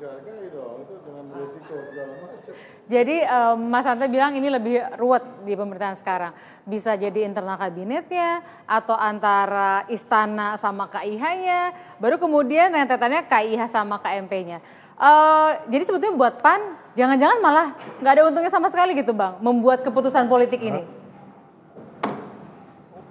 Hargai dong, itu dengan risiko segala macam. Jadi Mas Ante bilang ini lebih ruwet di pemerintahan sekarang. Bisa jadi internal kabinetnya atau antara istana sama KIH-nya. Baru kemudian rentetannya KIH sama KMP-nya. Jadi sebetulnya buat PAN jangan-jangan malah nggak ada untungnya sama sekali gitu Bang. Membuat keputusan politik ini.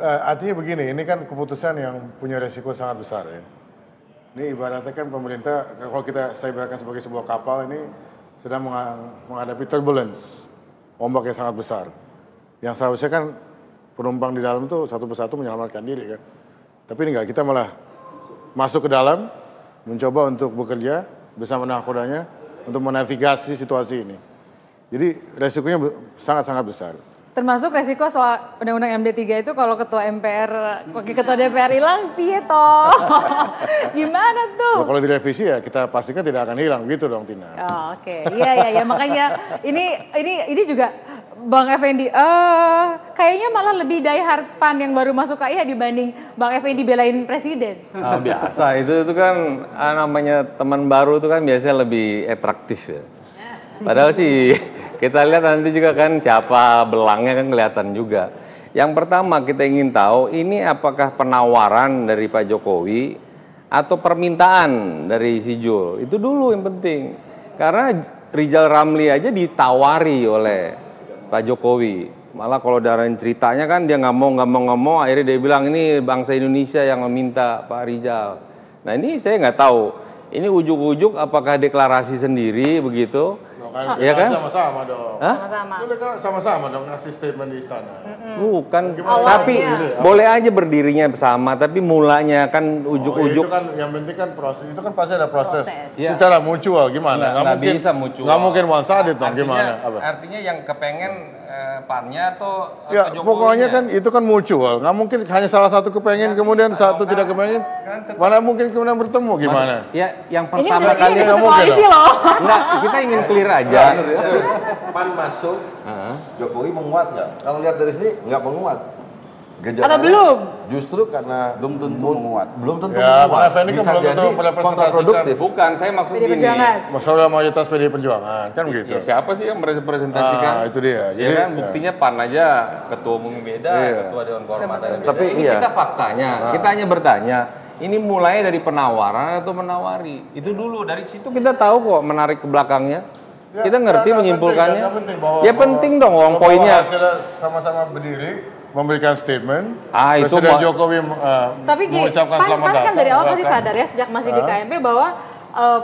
Artinya begini, ini kan keputusan yang punya resiko sangat besar ya. Ini ibaratnya kan pemerintah, kalau saya ibaratkan sebagai sebuah kapal ini sedang menghadapi turbulence, ombak yang sangat besar. Yang seharusnya kan penumpang di dalam itu satu persatu menyelamatkan diri kan. Tapi ini enggak, kita malah masuk ke dalam, mencoba untuk bekerja bersama nakodanya untuk menavigasi situasi ini. Jadi resikonya sangat-sangat besar. Termasuk resiko soal undang-undang MD3 itu kalau ketua MPR, wakil ketua DPR hilang, piye toh? Gimana tuh? Nah, kalau direvisi ya kita pastikan tidak akan hilang, gitu dong Tina. Oh, oke. Iya, makanya ini juga Bang Effendi, kayaknya malah lebih diehard PAN yang baru masuk KIH dibanding Bang Effendi belain presiden. Biasa, itu kan namanya teman baru itu kan biasanya lebih atraktif ya. Padahal sih kita lihat nanti juga kan siapa belangnya kan kelihatan juga. Yang pertama kita ingin tahu ini apakah penawaran dari Pak Jokowi atau permintaan dari si Jul. Itu dulu yang penting. Karena Rizal Ramli aja ditawari oleh Pak Jokowi. Malah kalau dari ceritanya kan dia nggak mau, akhirnya dia bilang ini bangsa Indonesia yang meminta Pak Rizal. Nah ini saya nggak tahu. Ini ujuk-ujuk apakah deklarasi sendiri begitu? Iya kan? Sama-sama dong. Sama-sama. Sama-sama dong ngasih statement di istana. Bukan, tapi boleh aja berdirinya sama, tapi mulanya kan ujuk-ujuk. Itu kan yang penting kan proses, itu kan pasti ada proses. Secara mutual gimana? Nggak bisa mutual. Nggak mungkin one sided dong, gimana? Artinya yang kepengen PAN-nya atau ya, pokoknya kan itu kan mutual. Nggak mungkin hanya salah satu kepengen kemudian satu tidak kepengen. Mana mungkin kemudian bertemu gimana? Ya, yang pertama kali ini satu koalisi loh. Enggak, kita ingin clear aja. PAN masuk, Jokowi menguat nggak? Kalau lihat dari sini nggak menguat. Atau belum? Justru karena belum tentu menguat. Belum tentu Ya, menguat. bisa Bisa jadi jadi kontraproduktif. Bukan, saya maksud PD gini. Perjuangan. Masalah mayoritas PD Perjuangan kan begitu. Ya, siapa sih yang merepresentasikan? Itu dia. Ya kan buktinya PAN aja ketua umum beda, ketua dewan kehormatan beda. Tapi ini kita faktanya, kita hanya bertanya. Ini mulai dari penawaran atau menawari. Itu dulu dari situ kita tahu kok menarik ke belakangnya. Kita ngerti menyimpulkannya. Ya penting dong uang poinnya. Sama-sama berdiri memberikan statement. Itu Presiden Jokowi tapi gini, mengucapkan selamat PAN kan datang. dari awal pasti sadar ya sejak masih di KMP bahwa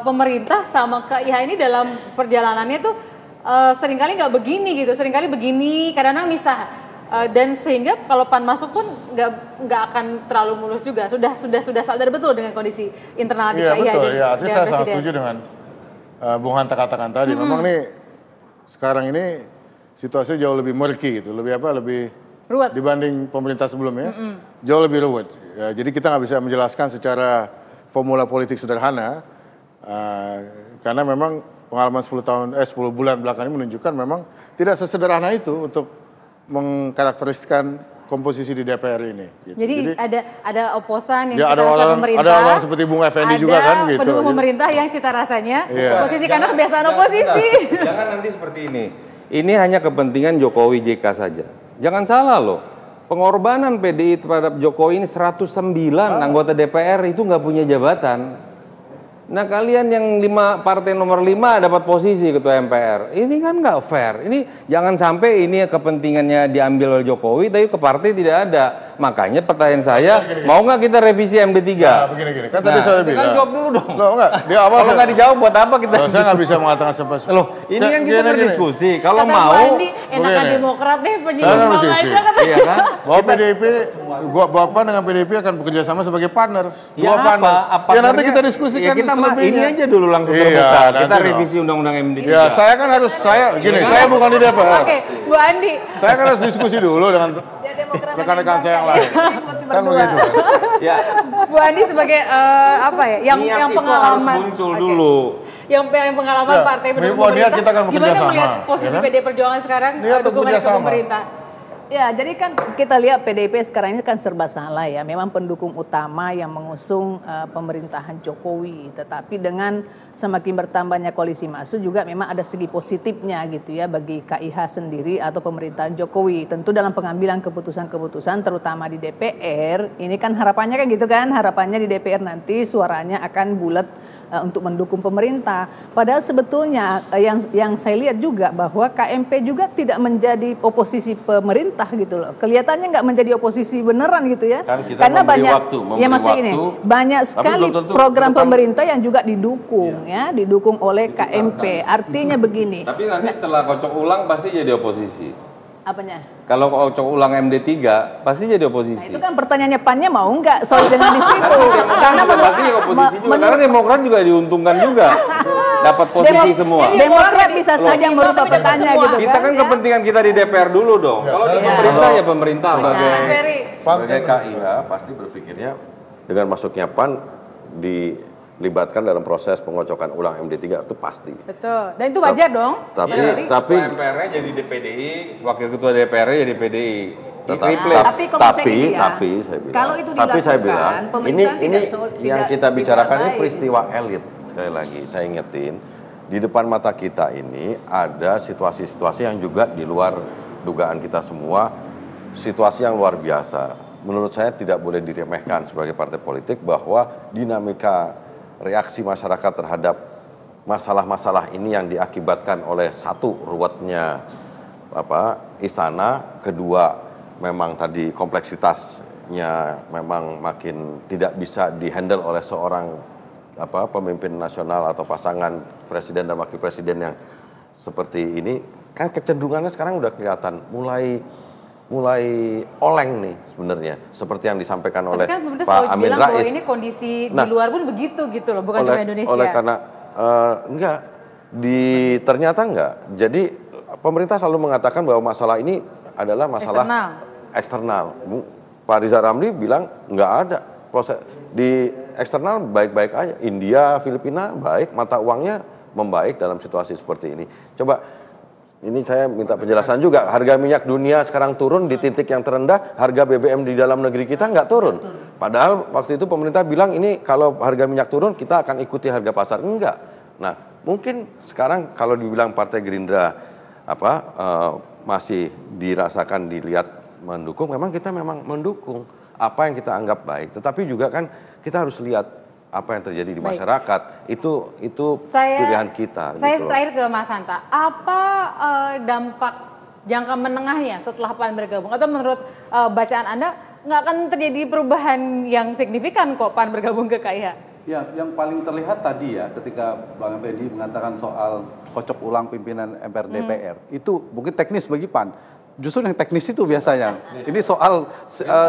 pemerintah sama KIH ini dalam perjalanannya tuh seringkali nggak begini gitu, seringkali begini, kadang-kadang misah. Dan sehingga kalau PAN masuk pun nggak akan terlalu mulus juga. Sudah sadar betul dengan kondisi internal di KIH. Iya betul. Ya, artinya saya sangat Presiden. setuju dengan Bung Hanta katakan tadi. Memang nih sekarang ini situasi jauh lebih murky gitu, lebih ruwet dibanding pemerintah sebelumnya, jauh lebih ruwet. Ya, jadi kita nggak bisa menjelaskan secara formula politik sederhana, karena memang pengalaman 10 bulan belakangan ini menunjukkan memang tidak sesederhana itu untuk mengkarakteristikkan komposisi di DPR ini. Gitu. Jadi ada oposan yang ya, cita rasa pemerintah. Ada orang seperti Bung Effendi juga kan gitu. Ada pendukung pemerintah yang cita rasanya oposisi karena kebiasaan Enggak. oposisi. Jangan nanti seperti ini. Ini hanya kepentingan Jokowi JK saja. Jangan salah loh. Pengorbanan PDI terhadap Jokowi ini 109 anggota DPR itu nggak punya jabatan. Nah kalian yang partai nomor 5 dapat posisi ketua MPR. Ini kan nggak fair. Ini jangan sampai ini kepentingannya diambil oleh Jokowi tapi ke partai tidak ada. Makanya pertanyaan saya, mau nggak kita revisi MD3? Nah, begini. Kan tadi saya bilang. Kan jawab dulu dong. Loh, enggak. Dia awal kalau nggak dijawab buat apa kita? Saya nggak bisa mengatakan sampai. Loh, ini yang kita berdiskusi. Kalau Kata mau, Bu Andi, enakan Demokrat deh penyimbang aja kata. Iya kan? Bahwa PDIP, Bapak dengan PDIP akan bekerja sama sebagai partner. Ya apa? Ya nanti kita diskusikan ini aja dulu langsung terbuka. Kita revisi undang-undang MD3. Ya, saya kan harus saya bukan di DPR. Oke, Bu Andi. Saya kan harus diskusi dulu dengan rekan-rekan saya yang lain. Kan begitu. Ya. Bu Andi sebagai yang pengalaman harus muncul dulu. Yang pengalaman partai pendukung niat pemerintah. kita akan bekerja Gimana sama, melihat posisi ya kan? PD Perjuangan sekarang Niat untuk dukungan bekerja ke sama. pemerintah? Ya, jadi kan kita lihat PDIP sekarang ini kan serba salah ya. Memang pendukung utama yang mengusung pemerintahan Jokowi. Tetapi dengan semakin bertambahnya koalisi masuk juga memang ada segi positifnya gitu ya bagi KIH sendiri atau pemerintahan Jokowi. Tentu dalam pengambilan keputusan-keputusan terutama di DPR, ini kan harapannya kan gitu kan. Harapannya di DPR nanti suaranya akan bulat untuk mendukung pemerintah. Padahal sebetulnya yang saya lihat juga bahwa KMP juga tidak menjadi oposisi pemerintah gitu loh. Kelihatannya nggak menjadi oposisi beneran gitu ya. Kan kita karena memberi banyak waktu, ya maksudnya ini banyak sekali program pemerintah yang juga didukung ya, didukung oleh KMP. Artinya begini. Tapi nanti setelah kocok ulang pasti jadi oposisi. Apanya? Kalau kocok ulang MD3 pasti jadi oposisi. Nah, itu kan pertanyaannya PAN-nya mau nggak soal dengan di situ. Karena pasti oposisi juga. Karena Demokrat juga diuntungkan juga. Dapat posisi semua. Demokrat bisa saja merubah petanya gitu Kita kan kepentingan kita di DPR dulu dong. Kalau di pemerintah ya pemerintah. Sebagai KIH pasti berpikirnya dengan masuknya PAN dilibatkan dalam proses pengocokan ulang MD3 itu pasti. Betul. Dan itu wajar dong. Tapi Ketua MPR-nya jadi DPDI, wakil ketua DPR-nya jadi PDI. tapi saya bilang, kalau itu dilakukan, ini yang kita bicarakan ini peristiwa elit. Sekali lagi saya ingetin, di depan mata kita ini ada situasi-situasi yang juga di luar dugaan kita semua, situasi yang luar biasa. Menurut saya tidak boleh diremehkan sebagai partai politik bahwa dinamika reaksi masyarakat terhadap masalah-masalah ini yang diakibatkan oleh satu, ruwetnya istana, kedua memang tadi kompleksitasnya memang makin tidak bisa dihandle oleh seorang pemimpin nasional atau pasangan presiden dan wakil presiden yang seperti ini, kan kecenderungannya sekarang udah kelihatan mulai oleng nih sebenarnya, seperti yang disampaikan oleh Pak Amin Rais. Ini kondisi di luar pun begitu gitu loh, bukan cuma Indonesia. Oleh karena ternyata enggak. Jadi pemerintah selalu mengatakan bahwa masalah ini adalah masalah eksternal. Pak Riza Ramli bilang nggak ada proses di eksternal, baik-baik aja. India, Filipina baik, mata uangnya membaik dalam situasi seperti ini. Coba ini saya minta penjelasan juga. Harga minyak dunia sekarang turun di titik yang terendah, harga BBM di dalam negeri kita nggak turun. Padahal waktu itu pemerintah bilang ini kalau harga minyak turun kita akan ikuti harga pasar. Enggak. Nah, mungkin sekarang kalau dibilang Partai Gerindra masih dirasakan dilihat mendukung, memang kita memang mendukung apa yang kita anggap baik, tetapi juga kan kita harus lihat apa yang terjadi di masyarakat. Itu pilihan kita. Saya gitu. terakhir ke Mas Hanta, apa dampak jangka menengahnya setelah PAN bergabung? Atau menurut bacaan Anda nggak akan terjadi perubahan yang signifikan kok PAN bergabung ke KIH? Ya, yang paling terlihat tadi ya ketika Bang Effendi mengatakan soal kocok ulang pimpinan MPR DPR, itu mungkin teknis bagi PAN. Justru yang teknis itu biasanya. Ini soal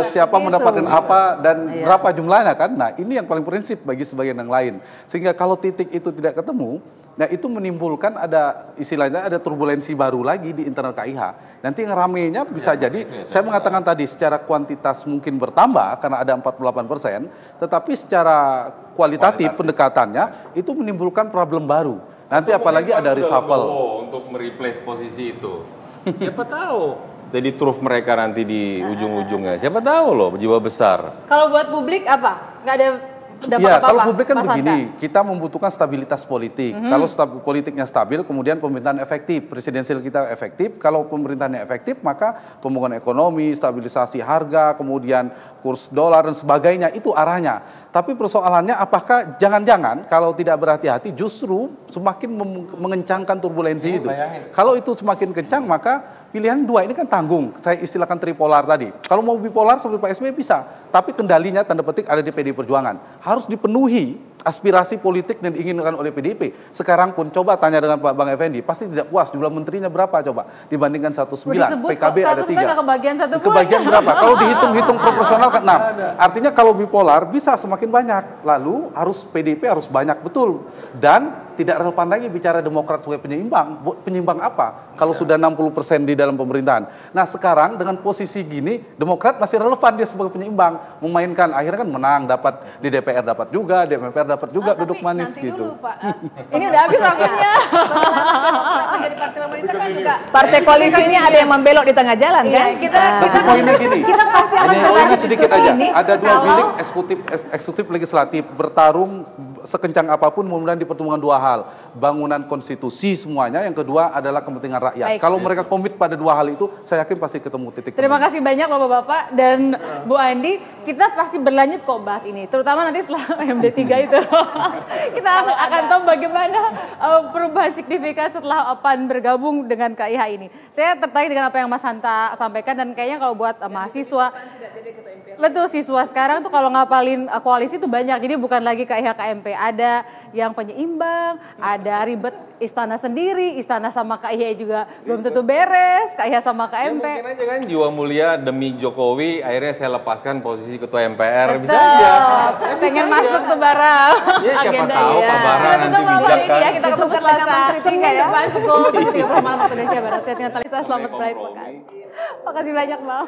siapa mendapatkan apa dan berapa jumlahnya kan. Nah, ini yang paling prinsip bagi sebagian yang lain. Sehingga kalau titik itu tidak ketemu, nah itu menimbulkan ada istilahnya ada turbulensi baru lagi di internal KIH. Nanti yang ramenya bisa jadi, saya mengatakan tadi secara kuantitas mungkin bertambah karena ada 48%, tetapi secara kualitatif pendekatannya itu menimbulkan problem baru. Nanti apalagi ada reshuffle. Untuk mereplace posisi itu. Siapa tahu. Jadi truf mereka nanti di ujung-ujungnya. Siapa tahu loh, jiwa besar. Kalau buat publik apa? Nggak ada dampak Ya, apa-apa? kalau publik kan Mas begini, Hanta? kita membutuhkan stabilitas politik. Kalau politiknya stabil, kemudian pemerintahan efektif, presidensial kita efektif. Kalau pemerintahannya efektif, maka pembangunan ekonomi, stabilisasi harga, kemudian kurs dolar dan sebagainya, itu arahnya. Tapi persoalannya apakah jangan-jangan kalau tidak berhati-hati justru semakin mengencangkan turbulensi itu. Kalau itu semakin kencang, maka pilihan dua ini kan tanggung. Saya istilahkan tripolar tadi. Kalau mau bipolar seperti Pak SBY bisa, tapi kendalinya tanda petik ada di PDI Perjuangan. Harus dipenuhi aspirasi politik dan diinginkan oleh PDIP. Sekarang pun coba tanya dengan Pak Bang Effendi, pasti tidak puas. Jumlah menterinya berapa coba dibandingkan 19, PKB ada 3. Kebagian berapa? Kalau dihitung-hitung proporsional kan 6. Artinya kalau bipolar bisa semakin banyak. Lalu harus PDIP harus banyak betul. Dan tidak relevan lagi bicara Demokrat sebagai penyeimbang. Penyeimbang apa? Kalau sudah 60% di dalam pemerintahan. Nah sekarang dengan posisi gini, Demokrat masih relevan dia sebagai penyeimbang. Memainkan, akhirnya kan menang, dapat di DPR dapat juga, di MPR dapat juga duduk manis nanti gitu. dulu, Pak. Ini udah habis waktunya. Menjadi partai pemerintah kan juga partai koalisi ini ada yang membelok di tengah jalan Iya, kan? Tapi poinnya gini, kita pasti akan poinnya berlanjut sedikit diskusi aja. ini Ada dua kalau- bilik eksekutif legislatif bertarung sekencang apapun kemudian dipertemukan dua hal. Bangunan konstitusi semuanya, yang kedua adalah kepentingan rakyat. Baik. Kalau mereka komit pada dua hal itu, saya yakin pasti ketemu titik. Terima kasih banyak Bapak-Bapak dan Bu Andi. Kita pasti berlanjut kok bahas ini, terutama nanti setelah MD3 itu. Kita akan tahu bagaimana perubahan signifikan setelah PAN bergabung dengan KIH ini. Saya tertarik dengan apa yang Mas Hanta sampaikan dan kayaknya kalau buat mahasiswa, betul, siswa sekarang tuh kalau ngapalin koalisi itu banyak. Jadi bukan lagi KIH KMP, ada yang penyeimbang, ada ribet istana sendiri, istana sama KIH juga belum tentu beres, KIH sama Ya KMP. mungkin aja kan jiwa mulia demi Jokowi, akhirnya saya lepaskan posisi ketua MPR, bisa Betul. aja. Pengen masuk tuh barang. Ya siapa Agenda tahu iya. Pak Bara Kita nanti tutup malam bijak ini kan. ya, kita ketemu Ditukar dengan Selasa. Menteri Senin tiga ya. depan pukul 7.30 malam waktu Indonesia Barat. Saya Tina Talita, selamat berlahir pekan. Makasih banyak Bang.